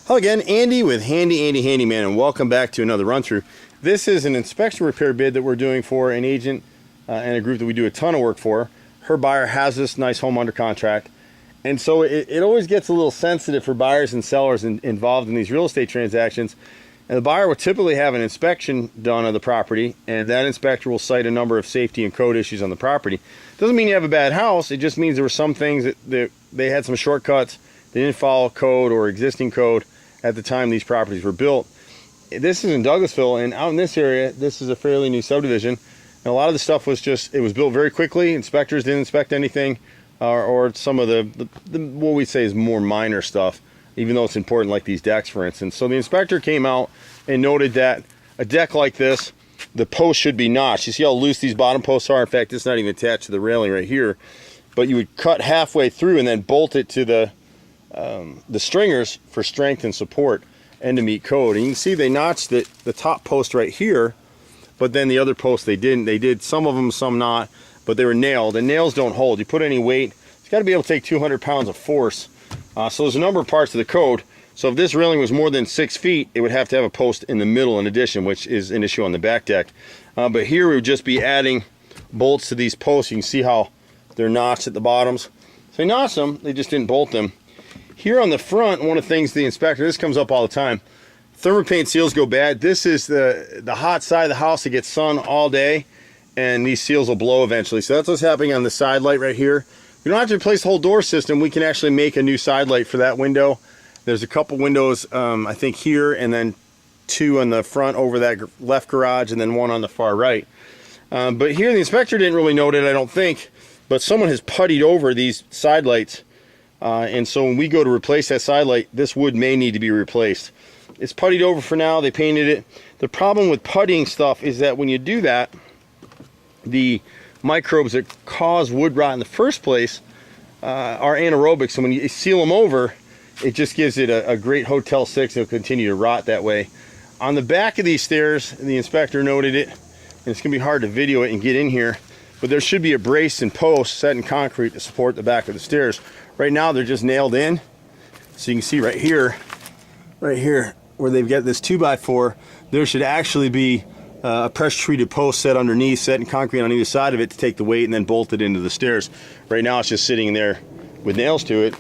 Hello again, Andy with Handy Andy Handyman, and welcome back to another run through. This is an inspection repair bid that we're doing for an agent and a group that we do a ton of work for. Her buyer has this nice home under contract, and so it always gets a little sensitive for buyers and sellers involved in these real estate transactions. And the buyer will typically have an inspection done of the property, and that inspector will cite a number of safety and code issues on the property. Doesn't mean you have a bad house, it just means there were some things that they had some shortcuts, they didn't follow code or existing code at the time these properties were built. This is in Douglasville, and out in this area, this is a fairly new subdivision. And a lot of the stuff was just, it was built very quickly. Inspectors didn't inspect anything, or some of the what we say is more minor stuff, even though it's important, like these decks, for instance. So the inspector came out and noted that a deck like this, the post should be notched. You see how loose these bottom posts are? In fact, it's not even attached to the railing right here. But you would cut halfway through and then bolt it to the stringers for strength and support and to meet code. And you can see they notched the top post right here, but then the other posts they didn't. They did some of them, some not, but they were nailed, and nails don't hold. You put any weight, it's got to be able to take 200 pounds of force. So there's a number of parts of the code. So if this railing was more than 6 feet, it would have to have a post in the middle in addition, which is an issue on the back deck. But here we would just be adding bolts to these posts. You can see how they're notched at the bottoms. So they notched them, they just didn't bolt them. Here on the front, one of the things the inspector, this comes up all the time, thermopaint seals go bad. This is the hot side of the house. It gets sun all day, and these seals will blow eventually. So that's what's happening on the side light right here. We don't have to replace the whole door system. We can actually make a new side light for that window. There's a couple windows, I think here, and then two on the front over that left garage, and then one on the far right. But here the inspector didn't really note it, I don't think, but someone has puttied over these side lights. And so when we go to replace that side light, this wood may need to be replaced. It's puttied over for now. They painted it. The problem with puttying stuff is that when you do that, the microbes that cause wood rot in the first place are anaerobic. So when you seal them over, it just gives it a great Hotel 6. It'll continue to rot that way. On the back of these stairs, the inspector noted it, and it's going to be hard to video it and get in here, but there should be a brace and post set in concrete to support the back of the stairs. Right now they're just nailed in. So you can see right here where they've got this 2x4, there should actually be a pressure treated post set underneath, set in concrete on either side of it to take the weight and then bolt it into the stairs. Right now it's just sitting there with nails to it.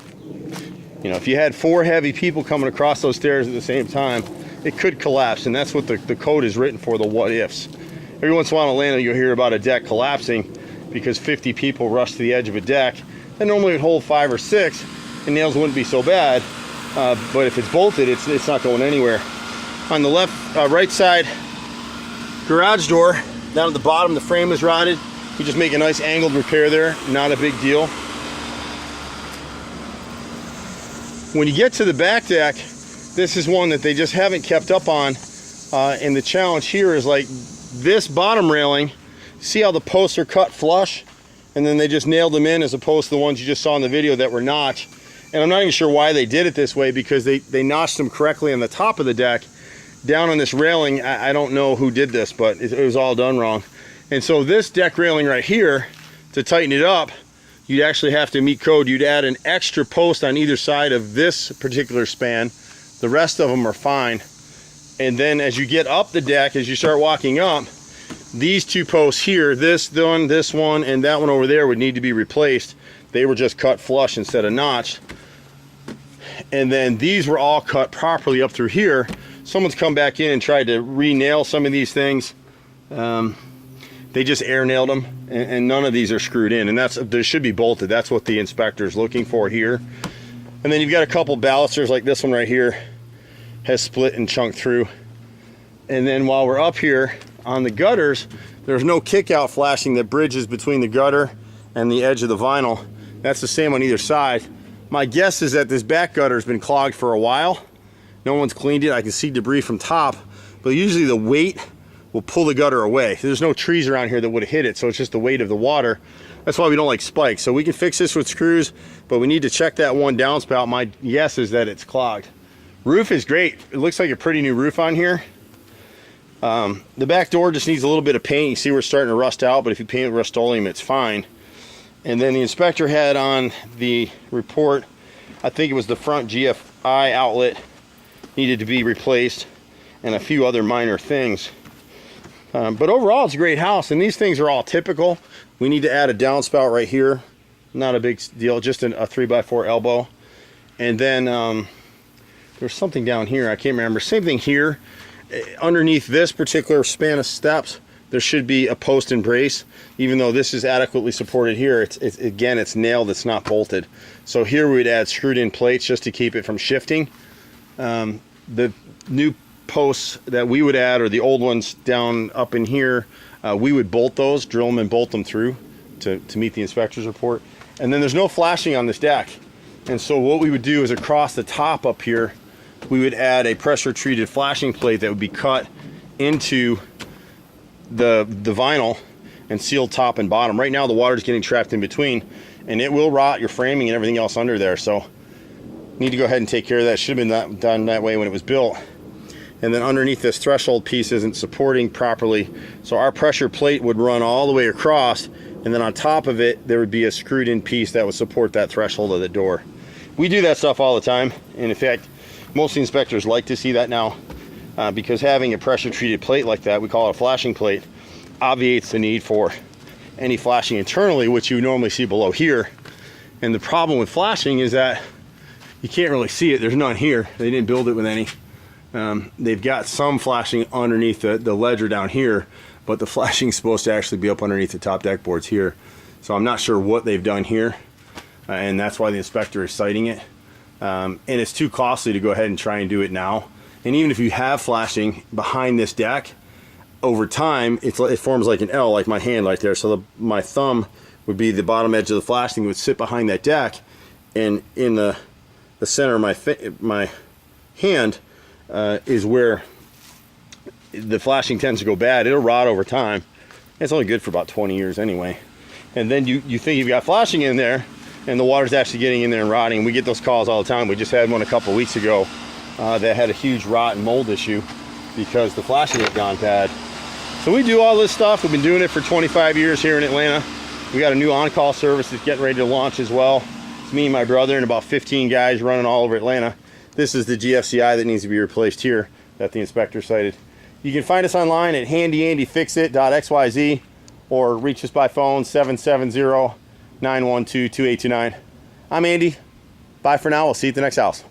You know, if you had 4 heavy people coming across those stairs at the same time, it could collapse, and that's what the code is written for, the what ifs. Every once in a while in Atlanta you'll hear about a deck collapsing because 50 people rush to the edge of a deck. That normally would hold 5 or 6, and nails wouldn't be so bad. But if it's bolted, it's not going anywhere. On the right side garage door, down at the bottom, the frame is rotted. We just make a nice angled repair there, not a big deal. When you get to the back deck, this is one that they just haven't kept up on. And the challenge here is like this bottom railing, see how the posts are cut flush? And then they just nailed them in, as opposed to the ones you just saw in the video that were notched. And I'm not even sure why they did it this way, because they notched them correctly on the top of the deck. Down on this railing, I don't know who did this, but it was all done wrong. And so this deck railing right here, to tighten it up, you'd actually have to meet code. You'd add an extra post on either side of this particular span. The rest of them are fine. And then as you get up the deck, as you start walking up, these 2 posts here, this one, and that one over there would need to be replaced. They were just cut flush instead of notched. And then these were all cut properly up through here. Someone's come back in and tried to re-nail some of these things. They just air nailed them, and none of these are screwed in, and they should be bolted. That's what the inspector's looking for here. And then you've got a couple balusters, like this one right here has split and chunked through. And then while we're up here on the gutters, there's no kick out flashing that bridges between the gutter and the edge of the vinyl. That's the same on either side. My guess is that this back gutter has been clogged for a while. No one's cleaned it. I can see debris from top, but usually the weight will pull the gutter away. There's no trees around here that would have hit it, so it's just the weight of the water. That's why we don't like spikes. So we can fix this with screws, but we need to check that one downspout. My guess is that it's clogged. Roof is great. It looks like a pretty new roof on here. The back door just needs a little bit of paint. You see we're starting to rust out, but if you paint with Rust-Oleum, it's fine. And then the inspector had on the report, I think it was the front GFI outlet needed to be replaced, and a few other minor things. But overall, it's a great house, and these things are all typical. We need to add a downspout right here. Not a big deal, just a 3x4 elbow. And then there's something down here, I can't remember. Same thing here. Underneath this particular span of steps, there should be a post and brace. Even though this is adequately supported here, again, it's nailed, it's not bolted. So here we'd add screwed in plates just to keep it from shifting. The new posts that we would add, or the old ones down up in here, we would bolt those, drill them and bolt them through to meet the inspector's report. And then there's no flashing on this deck. And so what we would do is across the top up here, we would add a pressure treated flashing plate that would be cut into the vinyl and sealed top and bottom. Right now the water's getting trapped in between, and it will rot your framing and everything else under there. So need to go ahead and take care of that. Should have been done that way when it was built. And then underneath this threshold piece isn't supporting properly, so our pressure plate would run all the way across, and then on top of it there would be a screwed in piece that would support that threshold of the door. We do that stuff all the time, and in fact most inspectors like to see that now, because having a pressure treated plate like that, we call it a flashing plate, obviates the need for any flashing internally, which you normally see below here. And the problem with flashing is that you can't really see it. There's none here. They didn't build it with any. They've got some flashing underneath the ledger down here, but the flashing is supposed to actually be up underneath the top deck boards here. So I'm not sure what they've done here, and that's why the inspector is citing it. And it's too costly to go ahead and try and do it now. And even if you have flashing behind this deck, over time it forms like an L, like my hand right there. So my thumb would be the bottom edge of the flashing, would sit behind that deck, and in the center of my hand is where the flashing tends to go bad. It'll rot over time. It's only good for about 20 years anyway. And then you think you've got flashing in there, and the water's actually getting in there and rotting. We get those calls all the time. We just had one a couple weeks ago that had a huge rot and mold issue because the flashing had gone bad. So we do all this stuff. We've been doing it for 25 years here in Atlanta. We got a new on-call service that's getting ready to launch as well. It's me and my brother and about 15 guys running all over Atlanta. This is the GFCI that needs to be replaced here that the inspector cited. You can find us online at handyandyfixit.xyz or reach us by phone 770-912-2829. I'm Andy. Bye for now. We'll see you at the next house.